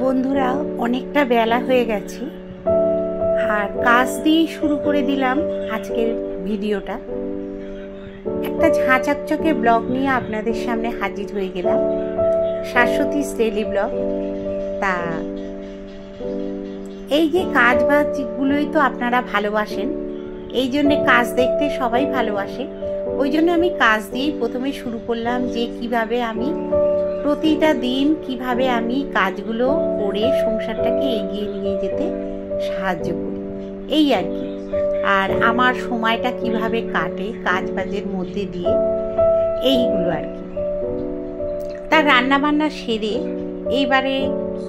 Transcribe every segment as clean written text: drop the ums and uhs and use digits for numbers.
বন্ধুরা, অনেকটা বেলা হয়ে গেছে আর কাজ দিয়ে শুরু করে দিলাম আজকের ভিডিওটা। একটা ঝাঁচকচকে ব্লগ নিয়ে আপনাদের সামনে হাজির হয়ে গেলাম, শাশ্বতীস ডেইলি ব্লগ। তা এই যে কাজ বাজগুলোই তো আপনারা ভালোবাসেন, এই জন্যে কাজ দেখতে সবাই ভালোবাসে। ওই জন্য আমি কাজ দিয়েই প্রথমে শুরু করলাম, যে কিভাবে আমি প্রতিটা দিন কিভাবে আমি কাজগুলো করে সংসারটাকে এগিয়ে নিয়ে যেতে সাহায্য করি, এই আর কি। আর আমার সময়টা কিভাবে কাটে কাজ বাজের মধ্যে দিয়ে, এইগুলো আর কি। তার রান্নাবান্না সেরে এইবারে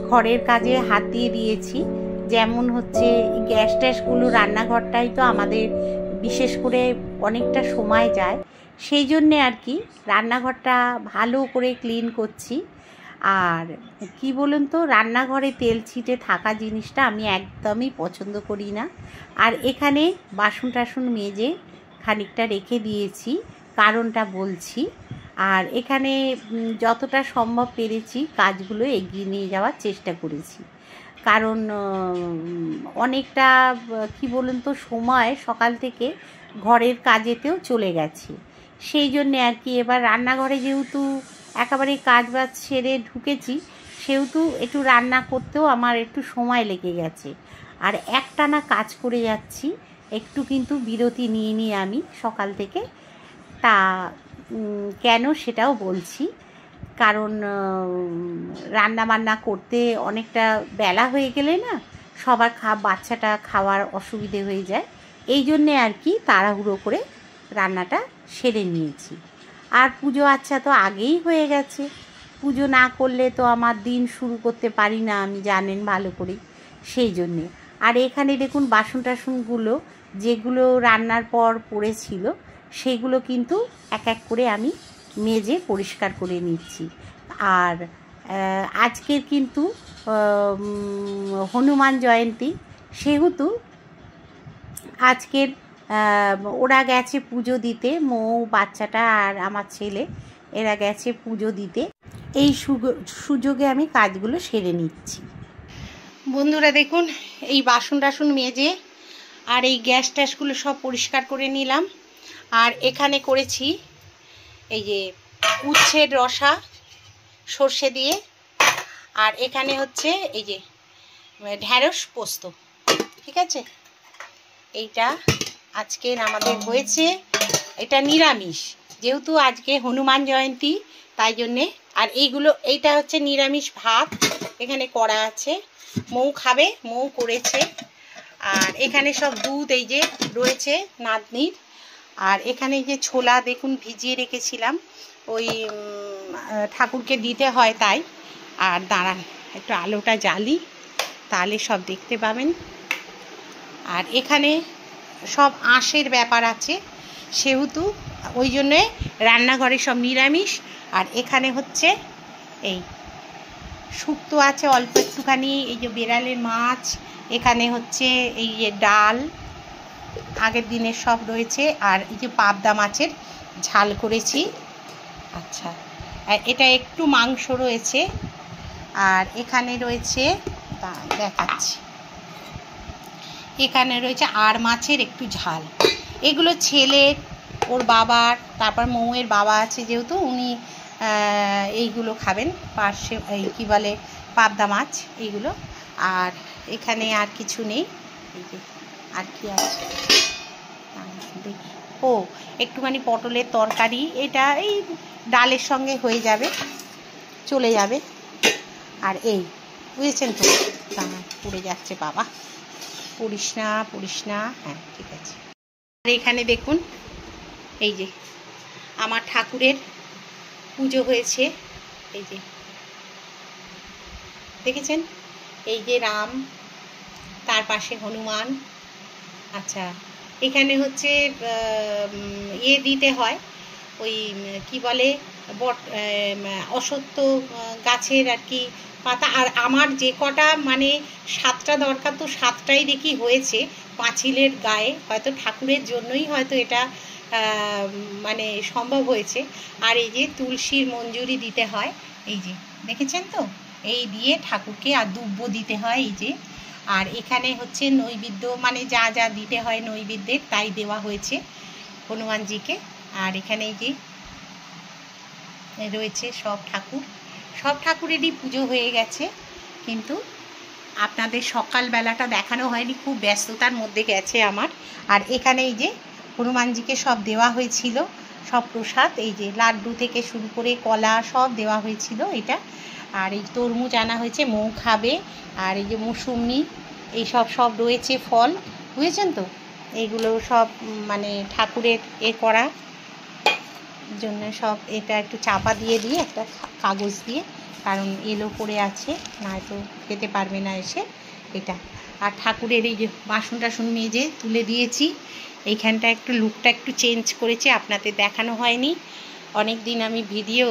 ঘরের কাজে হাত দিয়ে দিয়েছি। যেমন হচ্ছে গ্যাস ট্যাসগুলো, রান্নাঘরটাই তো আমাদের বিশেষ করে অনেকটা সময় যায়, সেই জন্যে আর কি রান্নাঘরটা ভালো করে ক্লিন করছি। আর কি বলুন তো, রান্নাঘরে তেল ছিটে থাকা জিনিসটা আমি একদমই পছন্দ করি না। আর এখানে বাসন টাসন মেজে খানিকটা রেখে দিয়েছি, কারণটা বলছি। আর এখানে যতটা সম্ভব পেরেছি কাজগুলো এগিয়ে নিয়ে যাওয়ার চেষ্টা করেছি, কারণ অনেকটা কি বলুন তো সময় সকাল থেকে ঘরের কাজেতেও চলে গেছে। সেই জন্যে আর কি এবার রান্নাঘরে যেহেতু একেবারে কাজ বাজ সেরে ঢুকেছি, সেহেতু একটু রান্না করতেও আমার একটু সময় লেগে গেছে। আর একটানা কাজ করে যাচ্ছি, একটু কিন্তু বিরতি নিয়ে নিয়ে আমি সকাল থেকে। তা কেন সেটাও বলছি, কারণ রান্না বান্না করতে অনেকটা বেলা হয়ে গেলে না সবার বাচ্চাটা খাওয়ার অসুবিধে হয়ে যায়, এই জন্যে আর কি তাড়াহুড়ো করে রান্নাটা সেরে নিয়েছি। আর পুজো আচ্ছা তো আগেই হয়ে গেছে, পুজো না করলে তো আমার দিন শুরু করতে পারি না, আমি জানেন ভালো করেই, সেই জন্যে। আর এখানে দেখুন বাসন টাসনগুলো যেগুলো রান্নার পর পড়েছিল সেগুলো কিন্তু এক এক করে আমি মেজে পরিষ্কার করে নিচ্ছি। আর আজকের কিন্তু হনুমান জয়ন্তী, সেহেতু আজকের ওরা গেছে পুজো দিতে, মৌ বাচ্চাটা আর আমার ছেলে, এরা গেছে পুজো দিতে। এই সুযোগে আমি কাজগুলো সেরে নিচ্ছি। বন্ধুরা দেখুন, এই বাসন টাসন মেজে আর এই গ্যাস ট্যাসগুলো সব পরিষ্কার করে নিলাম। আর এখানে করেছি এই যে উচ্ছের রসা সর্ষে দিয়ে, আর এখানে হচ্ছে এই যে ঢ্যাঁড়স পোস্ত, ঠিক আছে। এইটা আজকের আমাদের হয়েছে, এটা নিরামিষ, যেহেতু আজকে হনুমান জয়ন্তী তাই জন্যে। আর এইটা হচ্ছে নিরামিষ ভাত, এখানে করা আছে, মৌ খাবে, মৌ করেছে। আর এখানে সব দুধ এই যে রয়েছে নাতনির। আর এখানে যে ছোলা দেখুন ভিজিয়ে রেখেছিলাম, ওই ঠাকুরকে দিতে হয় তাই। আর দাঁড়ান একটু আলোটা জ্বালি, তাহলে সব দেখতে পাবেন। আর এখানে সব আঁশের ব্যাপার আছে, সেহেতু ওই জন্যে রান্নাঘরে সব নিরামিষ। আর এখানে হচ্ছে এই শুক্তো আছে অল্প একটুখানি, এই যে বেড়ালের মাছ, এখানে হচ্ছে এই যে ডাল আগের দিনের সব রয়েছে, আর এই যে পাবদা মাছের ঝাল করেছি। আচ্ছা, এটা একটু মাংস রয়েছে। আর এখানে রয়েছে, দেখাচ্ছি, এখানে রয়েছে আর মাছের একটু ঝাল। এগুলো ছেলের, ওর বাবার, তারপর মৌয়ের বাবা আছে যেহেতু, উনি এইগুলো খাবেন, পার্শ্বে এই কী বলে পাবদা মাছ এইগুলো। আর এখানে আর কিছু নেই, এই যে আর কি আছে দেখি, ও একটুখানি পটলের তরকারি, এটা এই ডালের সঙ্গে হয়ে যাবে, চলে যাবে। আর এই বুঝেছেন তো, পড়ে যাচ্ছে বাবা, পড়িস না, হ্যাঁ ঠিক আছে। আর এখানে দেখুন এই যে আমার ঠাকুরের পুজো হয়েছে, এই যে দেখেছেন, এই যে রাম, তার পাশে হনুমান। আচ্ছা, এখানে হচ্ছে দিতে হয়, ওই কি বলে অশ্বত্থ গাছের আর কি পাতা। আর আমার যে কটা মানে 7টা দরকার, তো 7টাই দেখি হয়েছে পাঁচিলের গায়ে, হয়তো ঠাকুরের জন্যই হয়তো এটা মানে সম্ভব হয়েছে। আর এই যে তুলসীর মঞ্জুরি দিতে হয়, এই যে দেখেছেন তো, এই দিয়ে ঠাকুরকে আর দুব্ব দিতে হয় এই যে। আর এখানে হচ্ছে নৈবেদ্য, মানে যা যা দিতে হয় নৈবেদ্যের তাই দেওয়া হয়েছে হনুমানজিকে। আর এখানে এই যে রয়েছে সব ঠাকুরেরই পুজো হয়ে গেছে, কিন্তু আপনাদের সকালবেলাটা দেখানো হয়নি, খুব ব্যস্ততার মধ্যে গেছে আমার। আর এখানে এই যে হনুমানজিকে সব দেওয়া হয়েছিল, সব প্রসাদ, এই যে লাড্ডু থেকে শুরু করে কলা সব দেওয়া হয়েছিল এটা। আর এই তরমুজ আনা হয়েছে, মৌ খাবে। আর এই যে মৌসুমি, এই সব রয়েছে ফল, বুঝেছেন তো। এইগুলো সব মানে ঠাকুরের করা জন্য সব। এটা একটু চাপা দিয়ে একটা কাগজ দিয়ে, কারণ এলো পড়ে আছে, নয়তো খেতে পারবে না এসে এটা। আর ঠাকুরের এই যে বাসন টাসন মেজে তুলে দিয়েছি। এইখানটা একটু লুকটা একটু চেঞ্জ করেছে, আপনাদের দেখানো হয়নি অনেক দিন। আমি ভিডিও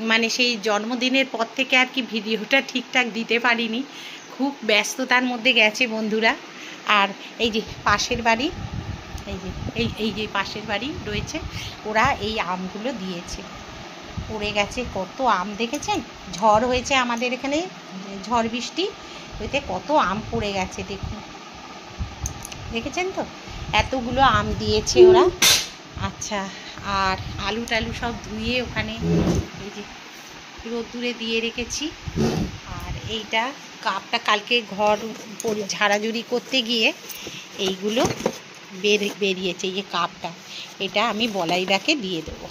মানে সেই জন্মদিনের পর থেকে আর কি ভিডিওটা ঠিকঠাক দিতে পারিনি, খুব ব্যস্ততার মধ্যে গেছে বন্ধুরা। আর এই যে পাশের বাড়ি, এই যে পাশের বাড়ি রয়েছে, ওরা এই আমগুলো দিয়েছে, পড়ে গেছে কত আম, দেখেছেন? ঝড় হয়েছে আমাদের এখানে, ঝড় বৃষ্টি হইতে কত আম পড়ে গেছে, দেখেছেন তো, এতগুলো আম দিয়েছে ওরা। আচ্ছা, আর আলু টালু সব ধুয়ে ওখানে এই যে রোদ্দুরে দিয়ে রেখেছি। আর এইটা কাপটা কালকে ঘর ঝাড়াঝুড়ি করতে গিয়ে এইগুলো বেরিয়েছে, এই যে কাপটা, এটা আমি বলাইদাকে দিয়ে দেবো।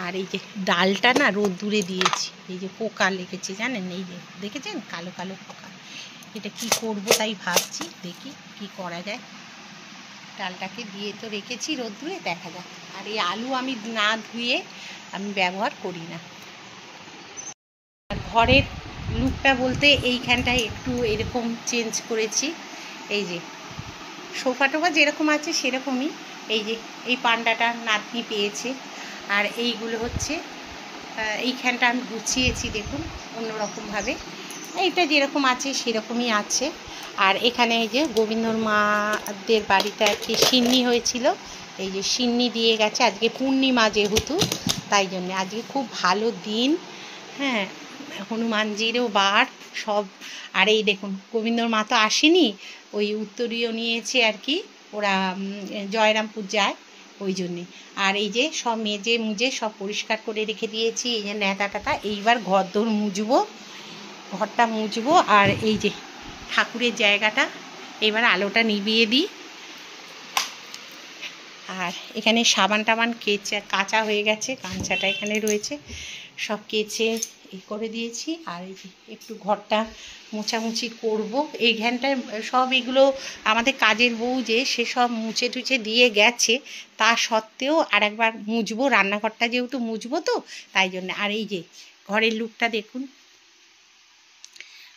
আর এই যে ডালটা না রোদ্দুরে দিয়েছি, এই যে পোকা লেগেছে জানেন, এই যে দেখেছেন কালো কালো পোকা। এটা কি করব তাই ভাবছি, দেখি কি করা যায়। ডালটাকে দিয়ে তো রেখেছি রোদ্দুরে, দেখা যাক। আর এই আলু আমি না ধুয়ে আমি ব্যবহার করি না। আর ঘরের লুকটা বলতে এইখানটায় একটু এরকম চেঞ্জ করেছি, এই যে সোফা টোফা যেরকম আছে সেরকমই। এই যে এই পান্ডাটা নাতনি পেয়েছে। আর এইগুলো হচ্ছে এইখানটা আমি গুছিয়েছি, দেখুন অন্যরকমভাবে, এইটা যেরকম আছে সেরকমই আছে। আর এখানে এই যে গোবিন্দর মাদের বাড়িতে আর কি সিন্নি হয়েছিল, এই যে সিন্নি দিয়ে গেছে। আজকে পূর্ণিমা যেহেতু, তাই জন্যে আজকে খুব ভালো দিন, হ্যাঁ, হনুমানজিরও বার সব। আর এই দেখুন গোবিন্দর মা তো আসেনি, ওই উত্তরীয় নিয়েছে আর কি, ওরা জয়রামপুর যায় ওই জন্যে। আর এই যে সব মেজে মুজে সব পরিষ্কার করে রেখে দিয়েছি, এই যে ন্যাতা টাতা। এইবার ঘরদোর মুছবো, ঘরটা মুছবো। আর এই যে ঠাকুরের জায়গাটা এবার আলোটা নিভিয়ে দিই। আর এখানে সাবান টাবান কাঁচা হয়ে গেছে, কাঁচাটা এখানে রয়েছে, সব কেচে করে দিয়েছি। আর এই যে একটু ঘরটা মোছামুছি করব। এইখানটায় সব এগুলো আমাদের কাজের বউ যে সে সব মুছে টুছে দিয়ে গেছে, তা সত্ত্বেও আর একবার মুছবো, রান্নাঘরটা যেহেতু মুছবো তো তাই জন্য। আর এই যে ঘরের লুকটা দেখুন,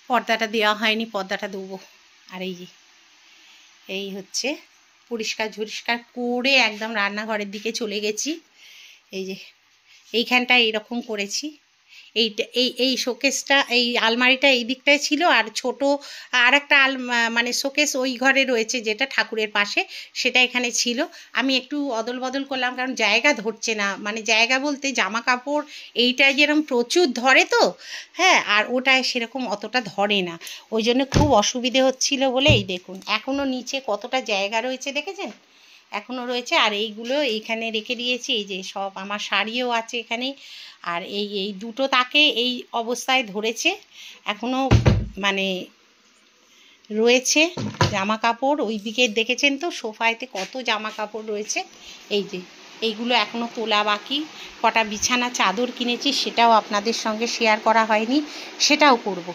পর্দাটা দেওয়া হয়নি, পর্দাটা দেবো। আর এই যে এই হচ্ছে পরিষ্কার ঝরিষ্কার করে একদম রান্নাঘরের দিকে চলে গেছি। এই যে এইখানটা এইরকম করেছি, এই শোকেসটা, এই আলমারিটা এই দিকটায় ছিল, আর ছোট আর একটা মানে শোকেস ওই ঘরে রয়েছে যেটা ঠাকুরের পাশে, সেটা এখানে ছিল। আমি একটু অদল বদল করলাম, কারণ জায়গা ধরছে না, মানে জায়গা বলতে জামা কাপড় এইটায় যেরকম প্রচুর ধরে তো, হ্যাঁ, আর ওটায় সেরকম অতটা ধরে না, ওই জন্য খুব অসুবিধে হচ্ছিল বলে। এই দেখুন এখনও নিচে কতটা জায়গা রয়েছে, দেখেছেন এখনও রয়েছে। আর এইগুলো এইখানে রেখে দিয়েছি, এই যে সব আমার শাড়িও আছে এখানে। আর এই দুটো তাকে এই অবস্থায় ধরেছে, এখনও মানে রয়েছে জামা কাপড়। ওই দিকে দেখেছেন তো সোফাতে কত জামা কাপড় রয়েছে, এই যে এইগুলো এখনও তোলা বাকি। কটা বিছানা চাদর কিনেছি, সেটাও আপনাদের সঙ্গে শেয়ার করা হয়নি, সেটাও করব,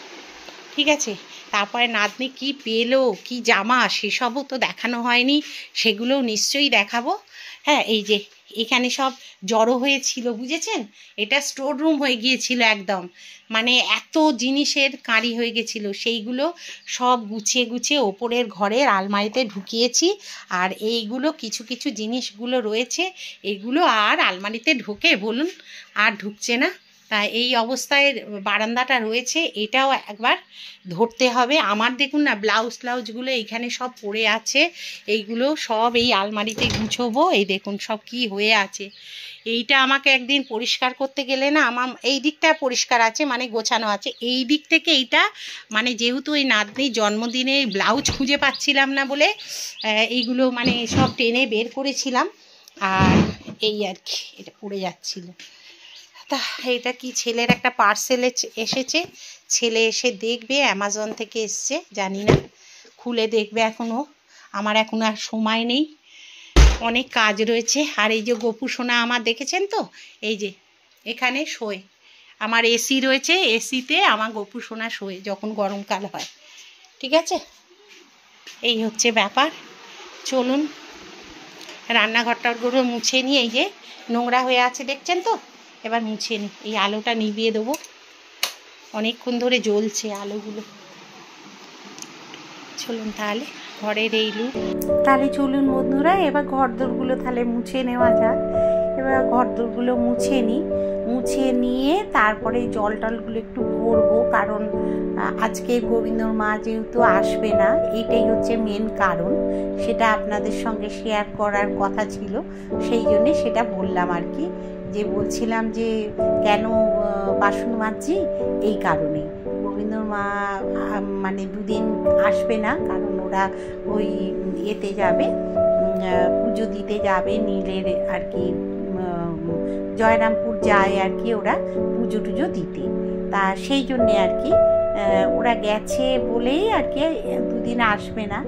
ঠিক আছে। তারপরে নাতনি কি পেলো, কি জামা, সেসবও তো দেখানো হয়নি, সেগুলোও নিশ্চয়ই দেখাবো। হ্যাঁ, এই যে এখানে সব জড়ো হয়েছিল, বুঝেছেন, এটা স্টোর রুম হয়ে গিয়েছিল একদম, মানে এত জিনিসের কাঁড়ি হয়ে গেছিল, সেইগুলো সব গুছিয়ে গুছিয়ে ওপরের ঘরের আলমারিতে ঢুকিয়েছি। আর এইগুলো কিছু কিছু জিনিসগুলো রয়েছে, এগুলো আর আলমারিতে ঢোকে বলুন, আর ঢুকছে না, তা এই অবস্থায় বারান্দাটা রয়েছে, এটাও একবার ধরতে হবে। আমার দেখুন না, ব্লাউজগুলো এইখানে সব পড়ে আছে, এইগুলো সব এই আলমারিতে গুছোবো। এই দেখুন সব কি হয়ে আছে। এইটা আমাকে একদিন পরিষ্কার করতে গেলে না, আমার এই দিকটা পরিষ্কার আছে মানে গোছানো আছে, এই দিক থেকে এইটা মানে যেহেতু এই নাতনির জন্মদিনে ব্লাউজ খুঁজে পাচ্ছিলাম না বলে এইগুলো মানে সব টেনে বের করেছিলাম। আর এই আর কি, এটা পড়ে যাচ্ছিল। তা এটা কি, ছেলের একটা পার্সেল এসেছে, ছেলে এসে দেখবে, অ্যামাজন থেকে এসছে, জানি না, খুলে দেখবে। এখনও আমার এখন আর সময় নেই, অনেক কাজ রয়েছে। আর এই যে গপু সোনা আমার দেখেছেন তো, এই যে এখানে শোয়, আমার এসি রয়েছে, এসিতে আমার গপু সোনা শোয় যখন গরমকাল হয়। ঠিক আছে, এই হচ্ছে ব্যাপার। চলুন রান্নাঘরটাগুলো মুছে নিই। এই যে নোংরা হয়ে আছে দেখছেন তো, এবার মুছে নিই। এই আলোটা নিভিয়ে দেবো, অনেকক্ষণ ধরে জ্বলছে আলোগুলো। চলুন তাহলে ঘরের এই লুক, তাহলে চলুন বন্ধুরা এবার ঘরদোরগুলো তাহলে মুছে নেওয়া যাক। এবার ঘরদোরগুলো মুছে নিই, মুছে নিয়ে তারপরে জল টলগুলো একটু ভরবো, কারণ আজকে গোবিন্দর মা যেহেতু আসবে না, এটাই হচ্ছে মেন কারণ। সেটা আপনাদের সঙ্গে শেয়ার করার কথা ছিল, সেই জন্যে সেটা বললাম আর কি। যে বলছিলাম যে কেন বাসন মাজছি, এই কারণে। গোবিন্দর মা মানে দুদিন আসবে না, কারণ ওরা ওই এতে যাবে, পুজো দিতে যাবে নীলের আর কি, জয়রামপুর যায় আর কি ওরা পুজো টুজো দিতে। তা সেই জন্যে আর কি ওরা গেছে বলেই আর কি দুদিন আসবে না।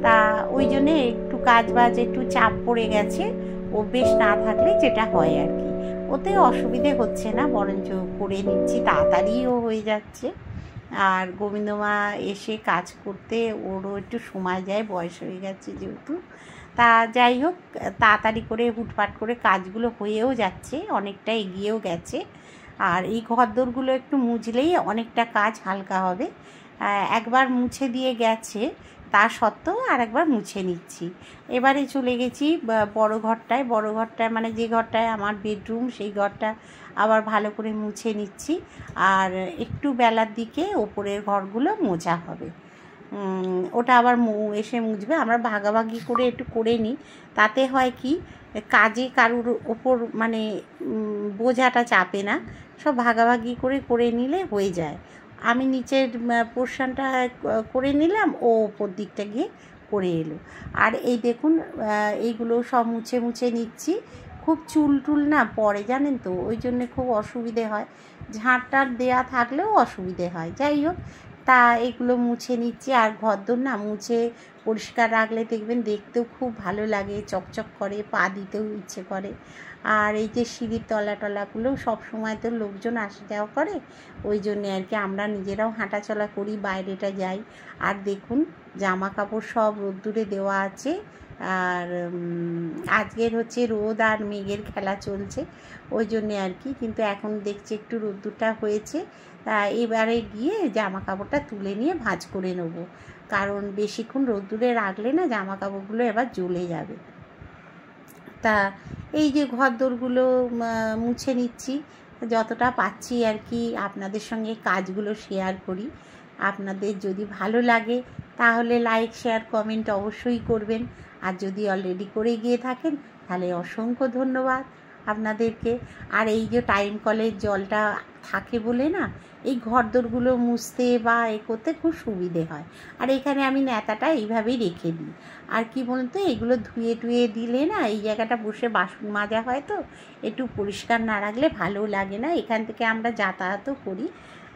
তা ওই জন্যে একটু কাজ বাজ একটু চাপ পড়ে গেছে, অভ্যেস না থাকলে যেটা হয় আর কি। ওতে অসুবিধে হচ্ছে না, বরঞ্চ করে নিচ্ছি, তাড়াতাড়িও হয়ে যাচ্ছে। আর গোবিন্দমা এসে কাজ করতে ওরও একটু সময় যায়, বয়স হয়ে গেছে যেহেতু। তা যাই হোক, তাড়াতাড়ি করে হুটপাট করে কাজগুলো হয়েও যাচ্ছে, অনেকটা এগিয়েও গেছে। আর এই ঘরদোরগুলো একটু মুছলেই অনেকটা কাজ হালকা হবে। একবার মুছে দিয়ে গেছে, তা সত্ত্বেও আর একবার মুছে নিচ্ছি। এবারে চলে গেছি বড় ঘরটায়, বড় ঘরটায় মানে যে ঘরটায় আমার বেডরুম, সেই ঘরটা আবার ভালো করে মুছে নিচ্ছি। আর একটু বেলার দিকে ওপরের ঘরগুলো মোছা হবে, ওটা আবার এসে মুছবে। আমরা ভাগাভাগি করে একটু করে নিই, তাতে হয় কি কাজে কারুর ওপর মানে বোঝাটা চাপে না, সব ভাগাভাগি করে নিলে হয়ে যায়। আমি নিচের পোর্শনটা করে নিলাম, ও ওপর দিকটা গিয়ে করে এলো। আর এই দেখুন এইগুলো সব মুছে মুছে নিচ্ছি। খুব চুল টুল না পড়ে জানেন তো, ওই জন্যে খুব অসুবিধে হয়, ঝাঁটটার দেয়া থাকলেও অসুবিধে হয়। যাই হোক, তা এগুলো মুছে নিচ্ছি। আর ঘরদোর না মুছে পরিষ্কার রাখলে দেখবেন দেখতেও খুব ভালো লাগে, চকচক করে, পা দিতেও ইচ্ছে করে। আর এই যে সিঁড়ির তলাগুলো সব সময় তো লোকজন আসা যাওয়া করে, ওই জন্যে আর কি আমরা নিজেরাও হাঁটাচলা করি, বাইরেটা যাই। আর দেখুন জামা কাপড় সব রোদ্দুরে দেওয়া আছে। আর আজকের হচ্ছে রোদ আর মেঘের খেলা চলছে, ওই জন্যে আর কি। কিন্তু এখন দেখছি একটু রোদ্দুরটা হয়েছে, এবারে গিয়ে জামা কাপড়টা তুলে নিয়ে ভাঁজ করে নেব, কারণ বেশিক্ষণ রোদ্দুরে রাখলে না জামা কাপড়গুলো এবার জ্বলে যাবে। তা এই যে ঘরদোরগুলো মুছে নিচ্ছি, যতটা পাচ্ছি আর কি আপনাদের সঙ্গে কাজগুলো শেয়ার করি। আপনাদের যদি ভালো লাগে তাহলে লাইক শেয়ার কমেন্ট অবশ্যই করবেন। আর যদি অলরেডি করে গিয়ে থাকেন তাহলে অসংখ্য ধন্যবাদ আপনাদেরকে। আর এই যে টাইম কলের জলটা থাকে বলে না এই ঘরদোরগুলো মুছতে বা এ করতে খুব সুবিধে হয়। আর এখানে আমি ন্যাতাটা এইভাবেই রেখে দিই। আর কি বলুন তো, এগুলো ধুয়ে টুয়ে দিলে না এই জায়গাটা বসে বাসন মাজা হয় তো, একটু পরিষ্কার না রাখলে ভালো লাগে না। এখান থেকে আমরা যাতায়াতও করি,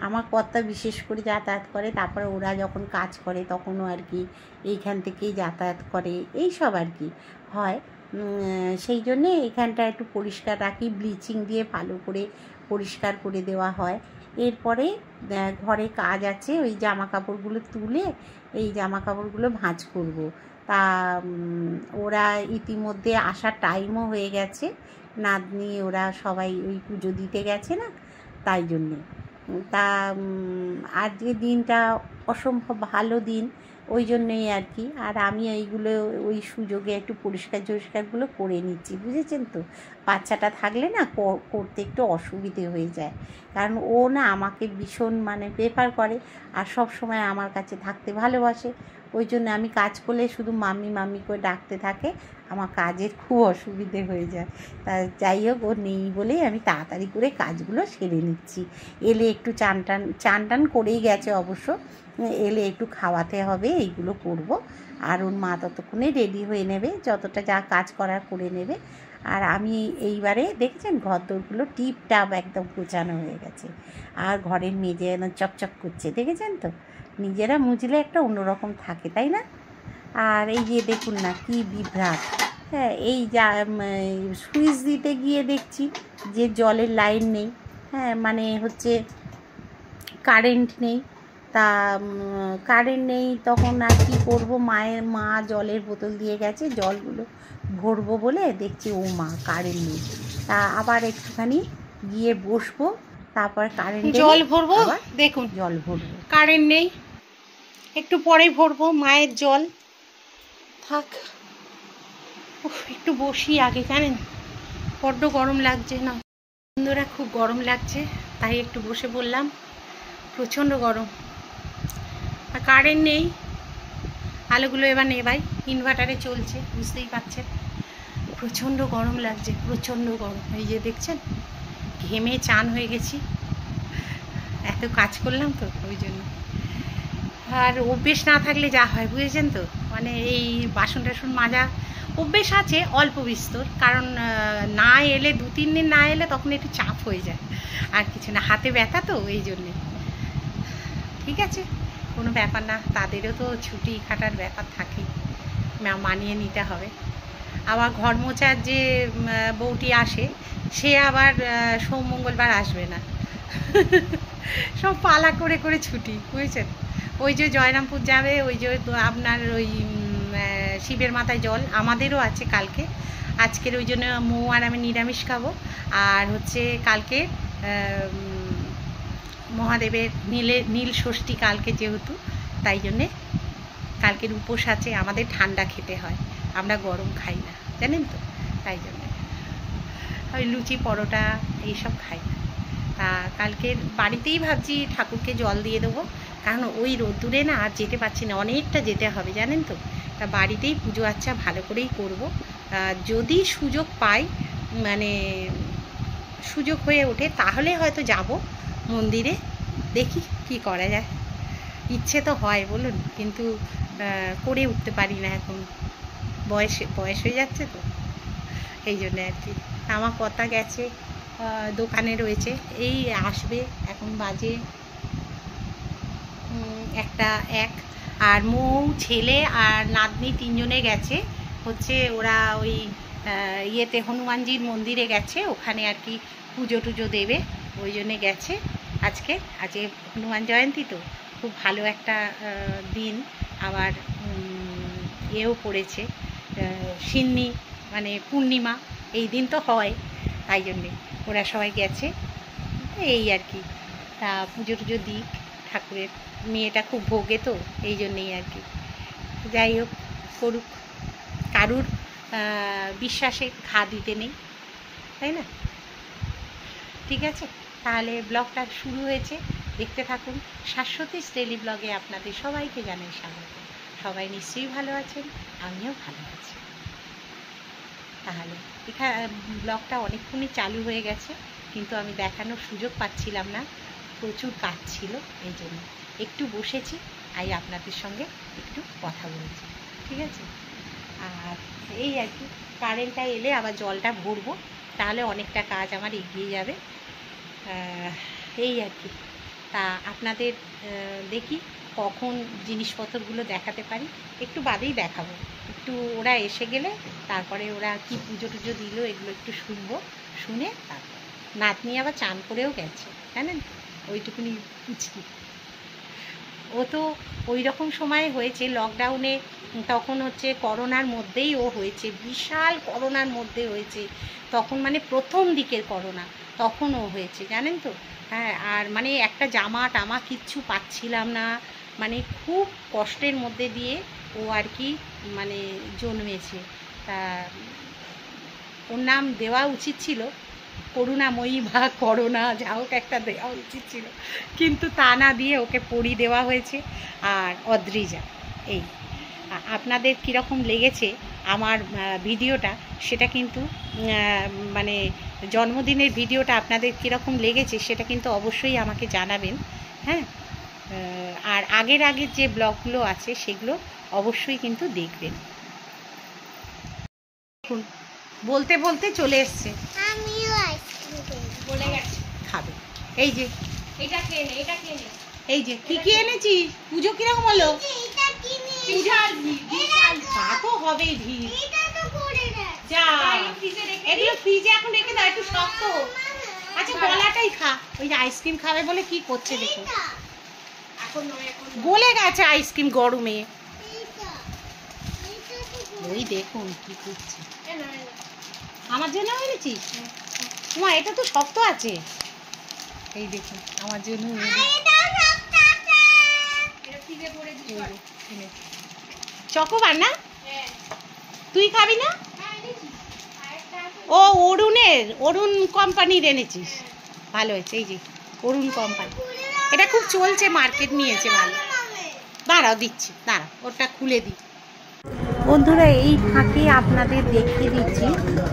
আমার কর্তা বিশেষ করে যাতায়াত করে, তারপরে ওরা যখন কাজ করে তখনও আর কি এইখান থেকেই যাতায়াত করে, এই সব আর কি হয়। সেই জন্যে এখানটা একটু পরিষ্কার রাখি, ব্লিচিং দিয়ে ভালো করে পরিষ্কার করে দেওয়া হয়। এরপরে ঘরে কাজ আছে, ওই জামা কাপড়গুলো তুলে এই জামা কাপড়গুলো ভাঁজ করব। তা ওরা ইতিমধ্যে আসার টাইমও হয়ে গেছে, নাতনি ওরা সবাই ওই পুজো দিতে গেছে না, তাই জন্যে। তা আজকের দিনটা অসম্ভব ভালো দিন, ওই জন্যই আর কি। আর আমি এইগুলো ওই সুযোগে একটু পরিষ্কারগুলো করে নিচ্ছি, বুঝেছেন তো। বাচ্চাটা থাকলে না করতে একটু অসুবিধে হয়ে যায়, কারণ ও না আমাকে ভীষণ মানে প্রেফার করে আর সব সময় আমার কাছে থাকতে ভালোবাসে। ওই জন্য আমি কাজ করলে শুধু মাম্মি মাম্মি করে ডাকতে থাকে, আমার কাজের খুব অসুবিধে হয়ে যায়। তা যাই হোক, ও নেই বলেই আমি তাড়াতাড়ি করে কাজগুলো সেরে নিচ্ছি। এলে একটু চান টান করেই গেছে অবশ্য, এলে একটু খাওয়াতে হবে, এইগুলো করব। আর ওর মা ততক্ষণে রেডি হয়ে নেবে, যতটা যা কাজ করার করে নেবে। আর আমি এইবারে দেখেছেন ঘরদোরগুলো টিপটাপ একদম গোছানো হয়ে গেছে, আর ঘরের মেঝে যেন চকচক করছে, দেখেছেন তো। নিজেরা মুছলে একটা অন্যরকম থাকে, তাই না? আর এই যে দেখুন না কি বিভ্রাট, হ্যাঁ, এই যা সুইচ দিতে গিয়ে দেখছি যে জলের লাইন নেই, হ্যাঁ, মানে হচ্ছে কারেন্ট নেই। তা কারেন্ট নেই, তখন আর কী করবো, মা জলের বোতল দিয়ে গেছে, জলগুলো ভরবো বলে দেখছি ও মা কারেন্ট নেই। তা আবার একটুখানি গিয়ে বসবো, তারপর কারেন্ট জল ভরবো। দেখুন জল ভরবো, কারেন্ট নেই, একটু পরে ভরবো মায়ের জল। থাক, একটু বসি আগে, জানেন বড্ড গরম লাগছে না বন্ধুরা, খুব গরম লাগছে, তাই একটু বসে বললাম। প্রচণ্ড গরম, আর কারেন্ট নেই। আলোগুলো এবার নেবাই, ইনভার্টারে চলছে, বুঝতেই পারছেন। প্রচণ্ড গরম লাগছে, প্রচণ্ড গরম। এই যে দেখছেন ঘেমে চান হয়ে গেছি, এত কাজ করলাম তো ওই জন্য। আর অভ্যেস না থাকলে যা হয়, বুঝেছেন তো, মানে এই বাসন টাসন মাজা অভ্যেস আছে অল্প বিস্তর, কারণ না এলে 2-3 দিন না এলে তখন একটু চাপ হয়ে যায়, আর কিছু না। হাতে ব্যথা তো এই জন্যে। ঠিক আছে, কোনো ব্যাপার না, তাদেরও তো ছুটি খাটার ব্যাপার থাকে, মানিয়ে নিতে হবে। আবার ঘর মোছার যে বউটি আসে, সে আবার সোম মঙ্গলবার আসবে না, সব পালা করে করে ছুটি, বুঝেছেন। ওই যে জয়রামপুর যাবে, ওই যে আপনার ওই শিবের মাথায় জল আমাদেরও আছে কালকে। আজকের ওই জন্য মৌ আর আমি নিরামিষ খাবো। আর হচ্ছে কালকে মহাদেবের নীল ষষ্ঠী কালকে, যেহেতু তাই জন্যে কালকের উপোস আছে। আমাদের ঠান্ডা খেতে হয়, আমরা গরম খাই না, জানেন তো, তাই জন্যে ওই লুচি পরোটা এইসব খাই না। তা কালকে বাড়িতেই ভাবছি ঠাকুরকে জল দিয়ে দেবো, কারণ ওই রোদ্দুরে না আর যেতে পারছি না, অনেকটা যেতে হবে, জানেন তো। তা বাড়িতেই পুজো আচ্ছা ভালো করেই করব। যদি সুযোগ পাই, মানে সুযোগ হয়ে ওঠে, তাহলে হয়তো যাব মন্দিরে, দেখি কি করা যায়। ইচ্ছে তো হয় বলুন, কিন্তু করে উঠতে পারি না এখন, বয়স হয়ে যাচ্ছে তো, এই জন্যে আর কি। আমার কথা গেছে, দোকানে রয়েছে, এই আসবে, এখন বাজে 1:01। আর মৌ, ছেলে আর নাতনি 3 জনে গেছে হচ্ছে, ওরা ওই ইয়েতে হনুমানজির মন্দিরে গেছে, ওখানে আর কি পুজো টুজো দেবে, ওই জন্যে গেছে। আজকে হনুমান জয়ন্তী তো, খুব ভালো একটা দিন। আবার এও পড়েছে সিন্নি, মানে পূর্ণিমা, এই দিন তো হয়, তাই জন্যে ওরা সবাই গেছে, এই আর কি। তা পুজো টুজো দিক, ঠাকুরের মেয়েটা খুব ভোগে তো, এই জন্যেই আর কি। যাই হোক, করুক, কারুর বিশ্বাসে ঘা দিতে নেই, তাই না। ঠিক আছে, তাহলে ব্লগটা শুরু হয়েছে, দেখতে থাকুন। শাশ্বতী ডেইলি ব্লগে আপনাদের সবাইকে জানাই স্বাগত। সবাই নিশ্চয়ই ভালো আছেন, আমিও ভালো আছি। তাহলে এখানে ব্লগটা অনেকক্ষণই চালু হয়ে গেছে, কিন্তু আমি দেখানোর সুযোগ পাচ্ছিলাম না, প্রচুর কাজ ছিল, এই জন্য একটু বসেছি, তাই আপনাদের সঙ্গে একটু কথা বলছি, ঠিক আছে। আর এই আর কি, কারেন্টটা এলে আবার জলটা ভরবো, তাহলে অনেকটা কাজ আমার এগিয়ে যাবে, এই আর কি। তা আপনাদের দেখি কখন জিনিসপত্রগুলো দেখাতে পারি, একটু বাদেই দেখাবো। একটু ওরা এসে গেলে তারপরে ওরা কি পুজো টুজো দিল এগুলো একটু শুনবো, শুনে তারপর। নাতনি আবার চান করেও গেছে, জানেন, ওইটুকুনি পুচকি। ও তো ওই রকম সময় হয়েছে লকডাউনে, তখন হচ্ছে করোনার মধ্যেই ও হয়েছে, বিশাল করোনার মধ্যে হয়েছে তখন, মানে প্রথম দিকের করোনা, তখন ও হয়েছে, জানেন তো। হ্যাঁ, আর মানে একটা জামা টামা কিচ্ছু পাচ্ছিলাম না, মানে খুব কষ্টের মধ্যে দিয়ে ও আর কি মানে জন্মেছে। তা ওর নাম দেওয়া উচিত ছিল করুণাময়ী বা করোনা, যা হোক একটা দেওয়া উচিত ছিল, কিন্তু তা না দিয়ে ওকে পরি দেওয়া হয়েছে আর অদ্রিজা। এই আপনাদের কীরকম লেগেছে আমার ভিডিওটা সেটা কিন্তু মানে জন্মদিনের ভিডিওটা আপনাদের কীরকম লেগেছে সেটা কিন্তু অবশ্যই আমাকে জানাবেন। হ্যাঁ, আর আগের যে ব্লগগুলো আছে সেগুলো অবশ্যই কিন্তু দেখবেন। বলতে বলতে চলে এসছে, বলে গেছে খাবে। এই যে এটা খেয়ে নে, এটা খেয়ে নে। এই যে কি এনেছিস? পুজো কিরকম হলো? তা তো হবেই ভিড়। যা এগুলো ফ্রিজে এখন রেখে দাও, একটু শক্ত। আচ্ছা গলাটাই খা। ওই যে আইসক্রিম খাবে বলে কি করছে দেখো, গলে গেছে আইসক্রিম গরমে। ওই দেখুন কি করছে। আমার জন্য এনেছিস? মা এটা তো শক্ত আছে। এই দেখুন আমার জন্য চকোবার না? তুই খাবি না? ও অরুণ কোম্পানির এনেছিস, ভালো হয়েছে। এই যে অরুণ কোম্পানি, এটা খুব চলছে, মার্কেট নিয়েছে ভালো। দাঁড়াও দিচ্ছি, দাঁড়াও ওটা খুলে দিই। বন্ধুরা এই ফাঁকে আপনাদের দেখিয়ে দিচ্ছি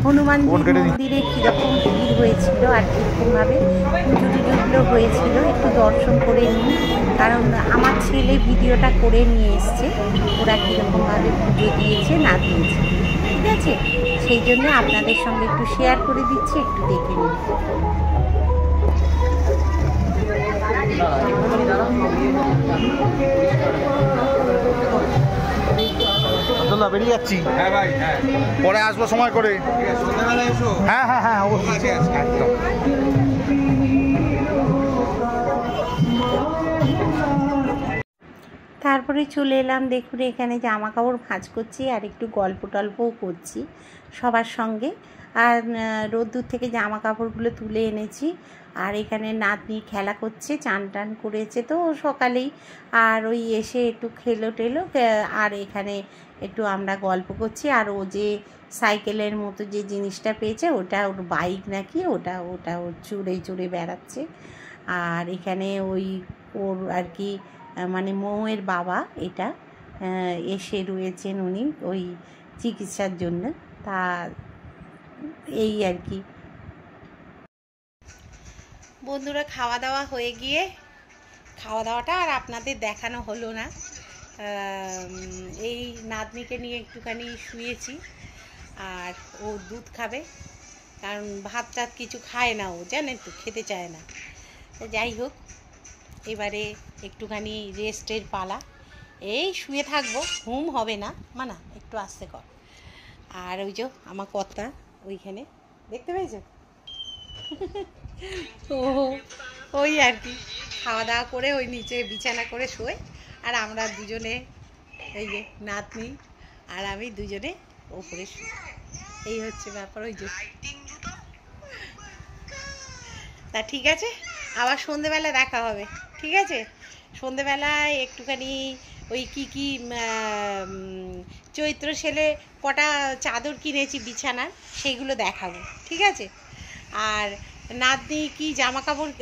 হনুমানজির মন্দিরে কীরকম ভিড় হয়েছিল আর কীরকমভাবে পুজো টুজোগুলো হয়েছিল। একটু দর্শন করে নিন, কারণ আমার ছেলে ভিডিওটা করে নিয়ে এসছে ওরা কীরকমভাবে পুজো দিয়েছে না দিয়েছে, ঠিক আছে? সেই জন্য আপনাদের সঙ্গে একটু শেয়ার করে দিচ্ছি, একটু দেখে নিন। বেরিয়ে যাচ্ছি। হ্যাঁ ভাই, হ্যাঁ পরে আসবো সময় করে। সন্ধ্যাবেলা এসো। হ্যাঁ হ্যাঁ হ্যাঁ অবশ্যই একদম। তারপরে চলে এলাম, দেখুন এখানে জামা কাপড় ভাঁজ করছি আর একটু গল্প টল্পও করছি সবার সঙ্গে। আর রোদ্দুর থেকে জামা কাপড়গুলো তুলে এনেছি। আর এখানে নাতনি খেলা করছে, চান টান করেছে তো সকালেই, আর ওই এসে একটু খেলো টেলো, আর এখানে একটু আমরা গল্প করছি। আর ও যে সাইকেলের মতো যে জিনিসটা পেয়েছে ওটা ওর বাইক নাকি, ওটা ওর চড়ে বেড়াচ্ছে। আর এখানে ওই ওর আর কি মানে মৌয়ের বাবা এটা এসে রয়েছেন, উনি ওই চিকিৎসার জন্য। তা এই আর কি। বন্ধুরা খাওয়া দাওয়া হয়ে গিয়ে, খাওয়া দাওয়াটা আর আপনাদের দেখানো হলো না। এই নাতনিকে নিয়ে একটুখানি শুয়েছি, আর ও দুধ খাবে, কারণ ভাত টাত কিছু খায় না ও, জানেন তো, খেতে চায় না। যাই হোক, এবারে একটুখানি রেস্টের পালা। এই শুয়ে থাকবো, ঘুম হবে না, মানা একটু আস্তে কর। আর ওই যে আমার কর্তা ওইখানে, দেখতে পেয়েছো? তো ওই আর কি খাওয়া দাওয়া করে ওই নিচে বিছানা করে শোয়, আর আমরা দুজনে, এই যে নাতনি আর আমি দুজনে ওপরে শুই। এই হচ্ছে ব্যাপার। ওই যে তা ঠিক আছে, আবার সন্ধেবেলা দেখা হবে, ঠিক আছে? সন্ধেবেলায় একটুখানি ওই কি চৈত্র সেলে কটা চাদর কিনেছি বিছানার, সেগুলো দেখাবো, ঠিক আছে? আর নাতনি কি জামা কাপড়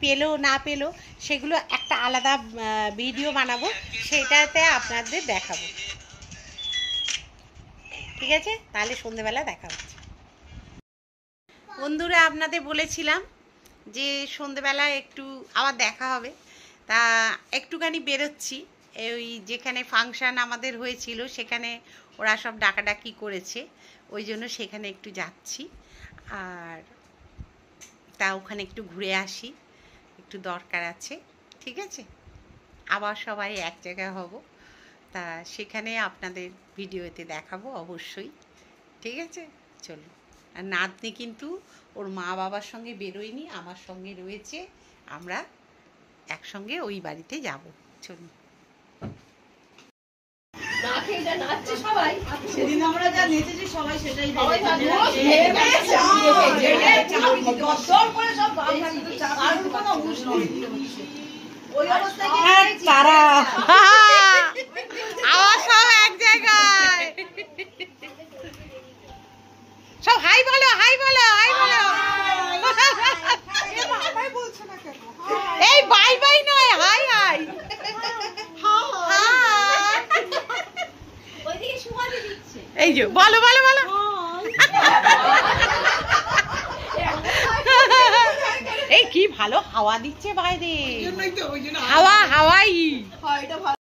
পেলো না পেলো সেগুলো একটা আলাদা ভিডিও বানাবো, সেটাতে আপনাদের দেখাবো, ঠিক আছে? তাহলে সন্ধেবেলা দেখা হচ্ছে। বন্ধুরা আপনাদের বলেছিলাম যে সন্ধেবেলা একটু আবার দেখা হবে, তা একটুখানি বেরোচ্ছি। ওই যেখানে ফাংশান আমাদের হয়েছিল সেখানে ওরা সব ডাকাডাকি করেছে, ওই জন্য সেখানে একটু যাচ্ছি। আর তা ওখানে একটু ঘুরে আসি, একটু দরকার আছে, ঠিক আছে? আবার সবাই এক জায়গায় হব, তা সেখানে আপনাদের ভিডিওতে দেখাবো অবশ্যই, ঠিক আছে? চলুন। আর নাতনি কিন্তু ওর মা বাবার সঙ্গে বেরোয়নি, আমার সঙ্গে রয়েছে, আমরা একসঙ্গে ওই বাড়িতে যাব। চলুন। সেদিন আমরা যা নেচেছি সবাই সেটাই তারা এই যে বলো বলো বলো এই কি ভালো হাওয়া দিচ্ছে বাইরে হাওয়া হাওয়াই